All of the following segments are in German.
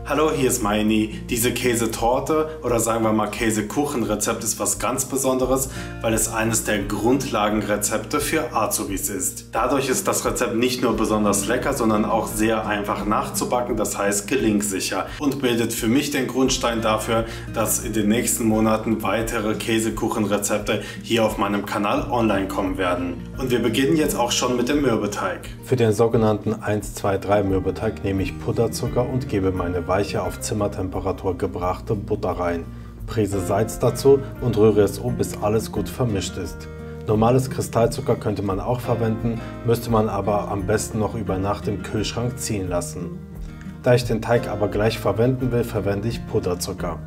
Hallo, hier ist Maini. Diese Käsetorte oder sagen wir mal Käsekuchenrezept ist was ganz Besonderes, weil es eines der Grundlagenrezepte für Azubis ist. Dadurch ist das Rezept nicht nur besonders lecker, sondern auch sehr einfach nachzubacken, das heißt gelingsicher und bildet für mich den Grundstein dafür, dass in den nächsten Monaten weitere Käsekuchenrezepte hier auf meinem Kanal online kommen werden. Und wir beginnen jetzt auch schon mit dem Mürbeteig. Für den sogenannten 1-2-3 Mürbeteig nehme ich Puderzucker und gebe meine weiche auf Zimmertemperatur gebrachte Butter rein. Prise Salz dazu und rühre es um, bis alles gut vermischt ist. Normales Kristallzucker könnte man auch verwenden, müsste man aber am besten noch über Nacht im Kühlschrank ziehen lassen. Da ich den Teig aber gleich verwenden will, verwende ich Puderzucker.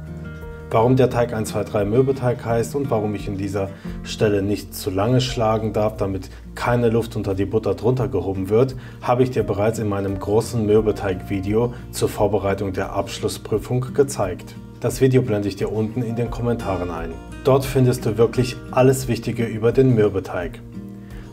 Warum der Teig 1-2-3 Mürbeteig heißt und warum ich in dieser Stelle nicht zu lange schlagen darf, damit keine Luft unter die Butter drunter gehoben wird, habe ich dir bereits in meinem großen Mürbeteig-Video zur Vorbereitung der Abschlussprüfung gezeigt. Das Video blende ich dir unten in den Kommentaren ein. Dort findest du wirklich alles Wichtige über den Mürbeteig.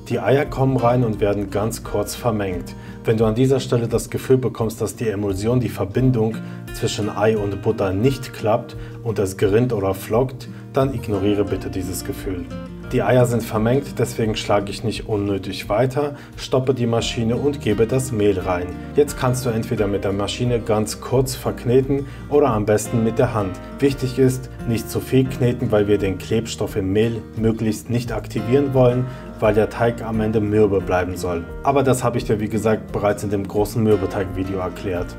Die Eier kommen rein und werden ganz kurz vermengt. Wenn du an dieser Stelle das Gefühl bekommst, dass die Emulsion, die Verbindung zwischen Ei und Butter nicht klappt und es gerinnt oder flockt, dann ignoriere bitte dieses Gefühl. Die Eier sind vermengt, deswegen schlage ich nicht unnötig weiter, stoppe die Maschine und gebe das Mehl rein. Jetzt kannst du entweder mit der Maschine ganz kurz verkneten oder am besten mit der Hand. Wichtig ist, nicht zu viel kneten, weil wir den Klebstoff im Mehl möglichst nicht aktivieren wollen, weil der Teig am Ende mürbe bleiben soll. Aber das habe ich dir wie gesagt bereits in dem großen Mürbeteig-Video erklärt.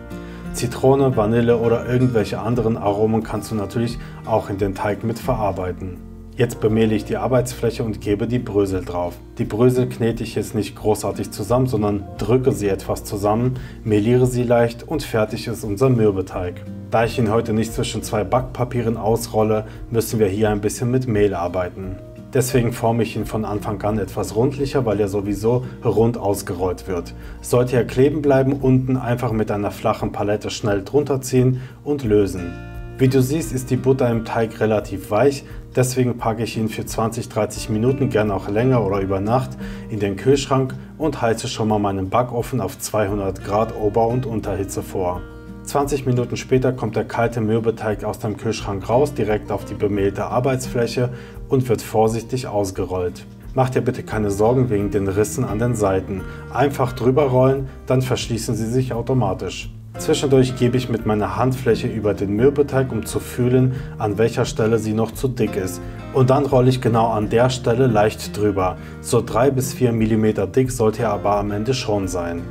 Zitrone, Vanille oder irgendwelche anderen Aromen kannst du natürlich auch in den Teig mit verarbeiten. Jetzt bemehle ich die Arbeitsfläche und gebe die Brösel drauf. Die Brösel knete ich jetzt nicht großartig zusammen, sondern drücke sie etwas zusammen, mehliere sie leicht und fertig ist unser Mürbeteig. Da ich ihn heute nicht zwischen zwei Backpapieren ausrolle, müssen wir hier ein bisschen mit Mehl arbeiten. Deswegen forme ich ihn von Anfang an etwas rundlicher, weil er sowieso rund ausgerollt wird. Sollte er kleben bleiben, unten einfach mit einer flachen Palette schnell drunter ziehen und lösen. Wie du siehst, ist die Butter im Teig relativ weich, deswegen packe ich ihn für 20-30 Minuten, gerne auch länger oder über Nacht, in den Kühlschrank und heize schon mal meinen Backofen auf 200 Grad Ober- und Unterhitze vor. 20 Minuten später kommt der kalte Mürbeteig aus dem Kühlschrank raus, direkt auf die bemehlte Arbeitsfläche und wird vorsichtig ausgerollt. Mach dir bitte keine Sorgen wegen den Rissen an den Seiten. Einfach drüber rollen, dann verschließen sie sich automatisch. Zwischendurch gebe ich mit meiner Handfläche über den Mürbeteig, um zu fühlen, an welcher Stelle sie noch zu dick ist. Und dann rolle ich genau an der Stelle leicht drüber. So 3 bis 4 mm dick sollte er aber am Ende schon sein.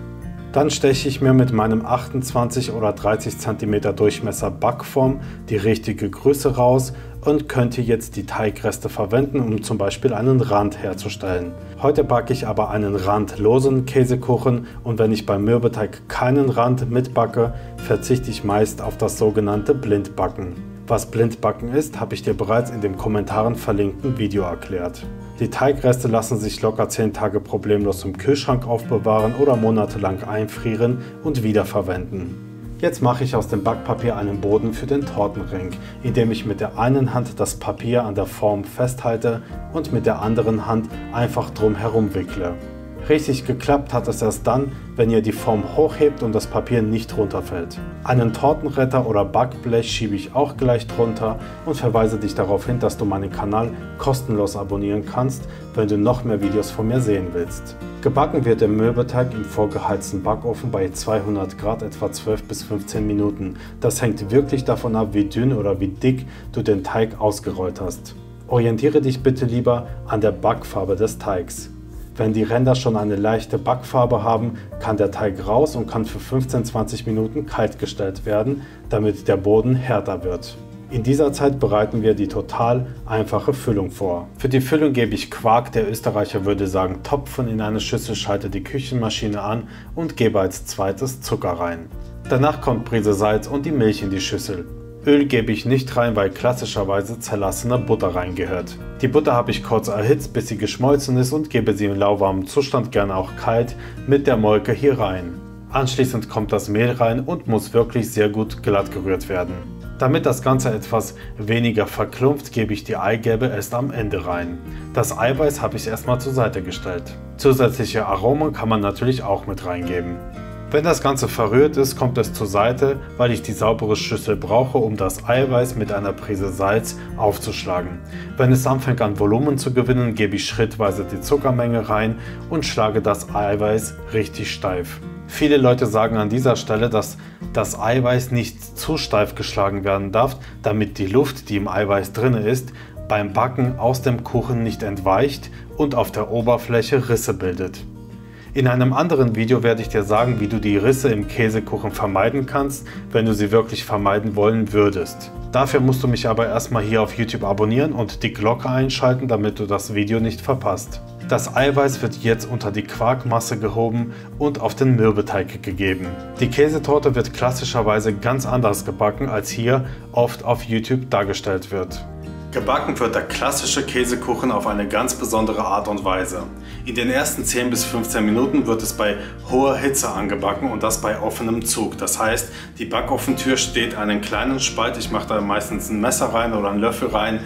Dann steche ich mir mit meinem 28 oder 30 cm Durchmesser Backform die richtige Größe raus und könnte jetzt die Teigreste verwenden, um zum Beispiel einen Rand herzustellen. Heute backe ich aber einen randlosen Käsekuchen und wenn ich beim Mürbeteig keinen Rand mitbacke, verzichte ich meist auf das sogenannte Blindbacken. Was Blindbacken ist, habe ich dir bereits in dem Kommentaren verlinkten Video erklärt. Die Teigreste lassen sich locker 10 Tage problemlos im Kühlschrank aufbewahren oder monatelang einfrieren und wiederverwenden. Jetzt mache ich aus dem Backpapier einen Boden für den Tortenring, indem ich mit der einen Hand das Papier an der Form festhalte und mit der anderen Hand einfach drum herum wickle. Richtig geklappt hat es erst dann, wenn ihr die Form hochhebt und das Papier nicht runterfällt. Einen Tortenretter oder Backblech schiebe ich auch gleich drunter und verweise dich darauf hin, dass du meinen Kanal kostenlos abonnieren kannst, wenn du noch mehr Videos von mir sehen willst. Gebacken wird der Mürbeteig im vorgeheizten Backofen bei 200 Grad etwa 12 bis 15 Minuten. Das hängt wirklich davon ab, wie dünn oder wie dick du den Teig ausgerollt hast. Orientiere dich bitte lieber an der Backfarbe des Teigs. Wenn die Ränder schon eine leichte Backfarbe haben, kann der Teig raus und kann für 15-20 Minuten kalt gestellt werden, damit der Boden härter wird. In dieser Zeit bereiten wir die total einfache Füllung vor. Für die Füllung gebe ich Quark, der Österreicher würde sagen Topfen, in eine Schüssel, schalte die Küchenmaschine an und gebe als zweites Zucker rein. Danach kommt Prise Salz und die Milch in die Schüssel. Öl gebe ich nicht rein, weil klassischerweise zerlassene Butter reingehört. Die Butter habe ich kurz erhitzt, bis sie geschmolzen ist und gebe sie im lauwarmen Zustand, gerne auch kalt, mit der Molke hier rein. Anschließend kommt das Mehl rein und muss wirklich sehr gut glatt gerührt werden. Damit das Ganze etwas weniger verklumpft, gebe ich die Eigelbe erst am Ende rein. Das Eiweiß habe ich erstmal zur Seite gestellt. Zusätzliche Aromen kann man natürlich auch mit reingeben. Wenn das Ganze verrührt ist, kommt es zur Seite, weil ich die saubere Schüssel brauche, um das Eiweiß mit einer Prise Salz aufzuschlagen. Wenn es anfängt an Volumen zu gewinnen, gebe ich schrittweise die Zuckermenge rein und schlage das Eiweiß richtig steif. Viele Leute sagen an dieser Stelle, dass das Eiweiß nicht zu steif geschlagen werden darf, damit die Luft, die im Eiweiß drin ist, beim Backen aus dem Kuchen nicht entweicht und auf der Oberfläche Risse bildet. In einem anderen Video werde ich dir sagen, wie du die Risse im Käsekuchen vermeiden kannst, wenn du sie wirklich vermeiden wollen würdest. Dafür musst du mich aber erstmal hier auf YouTube abonnieren und die Glocke einschalten, damit du das Video nicht verpasst. Das Eiweiß wird jetzt unter die Quarkmasse gehoben und auf den Mürbeteig gegeben. Die Käsetorte wird klassischerweise ganz anders gebacken, als hier oft auf YouTube dargestellt wird. Gebacken wird der klassische Käsekuchen auf eine ganz besondere Art und Weise. In den ersten 10 bis 15 Minuten wird es bei hoher Hitze angebacken und das bei offenem Zug. Das heißt, die Backofentür steht einen kleinen Spalt, ich mache da meistens ein Messer rein oder einen Löffel rein,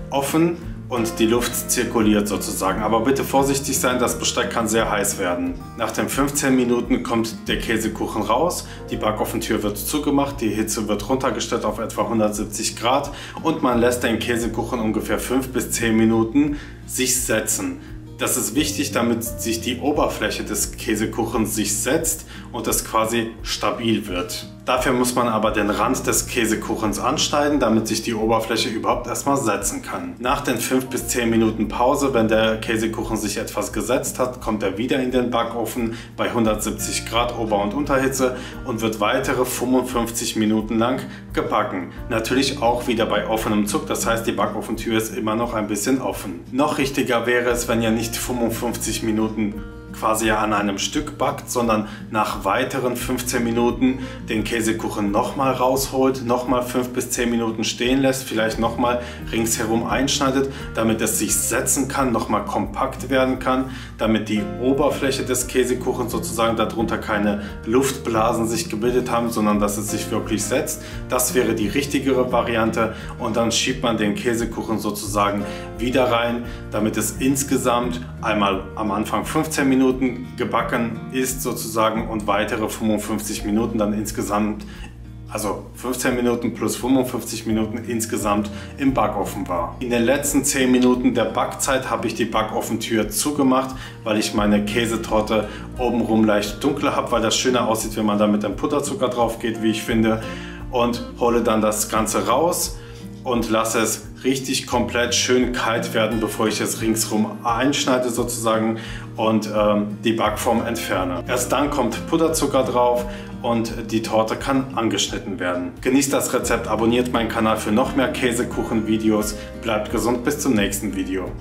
offen und die Luft zirkuliert sozusagen. Aber bitte vorsichtig sein, das Besteck kann sehr heiß werden. Nach den 15 Minuten kommt der Käsekuchen raus, die Backofentür wird zugemacht, die Hitze wird runtergestellt auf etwa 170 Grad und man lässt den Käsekuchen ungefähr 5 bis 10 Minuten sich setzen. Das ist wichtig, damit sich die Oberfläche des Käsekuchens sich setzt und es quasi stabil wird. Dafür muss man aber den Rand des Käsekuchens anschneiden, damit sich die Oberfläche überhaupt erstmal setzen kann. Nach den 5 bis 10 Minuten Pause, wenn der Käsekuchen sich etwas gesetzt hat, kommt er wieder in den Backofen bei 170 Grad Ober- und Unterhitze und wird weitere 55 Minuten lang gebacken. Natürlich auch wieder bei offenem Zug, das heißt die Backofentür ist immer noch ein bisschen offen. Noch richtiger wäre es, wenn ihr nicht 55 Minuten quasi an einem Stück backt, sondern nach weiteren 15 Minuten den Käsekuchen nochmal rausholt, nochmal 5 bis 10 Minuten stehen lässt, vielleicht nochmal ringsherum einschneidet, damit es sich setzen kann, nochmal kompakt werden kann, damit die Oberfläche des Käsekuchens sozusagen darunter keine Luftblasen sich gebildet haben, sondern dass es sich wirklich setzt. Das wäre die richtigere Variante und dann schiebt man den Käsekuchen sozusagen wieder rein, damit es insgesamt einmal am Anfang 15 Minuten gebacken ist sozusagen und weitere 55 Minuten dann insgesamt, also 15 Minuten plus 55 Minuten insgesamt im Backofen war. In den letzten 10 Minuten der Backzeit habe ich die Backofentür zugemacht, weil ich meine Käsetorte obenrum leicht dunkler habe, weil das schöner aussieht, wenn man da mit dem Puderzucker drauf geht, wie ich finde, und hole dann das Ganze raus und lasse es richtig komplett schön kalt werden, bevor ich es ringsherum einschneide sozusagen und die Backform entferne. Erst dann kommt Puderzucker drauf und die Torte kann angeschnitten werden. Genießt das Rezept, abonniert meinen Kanal für noch mehr Käsekuchen-Videos, bleibt gesund, bis zum nächsten Video.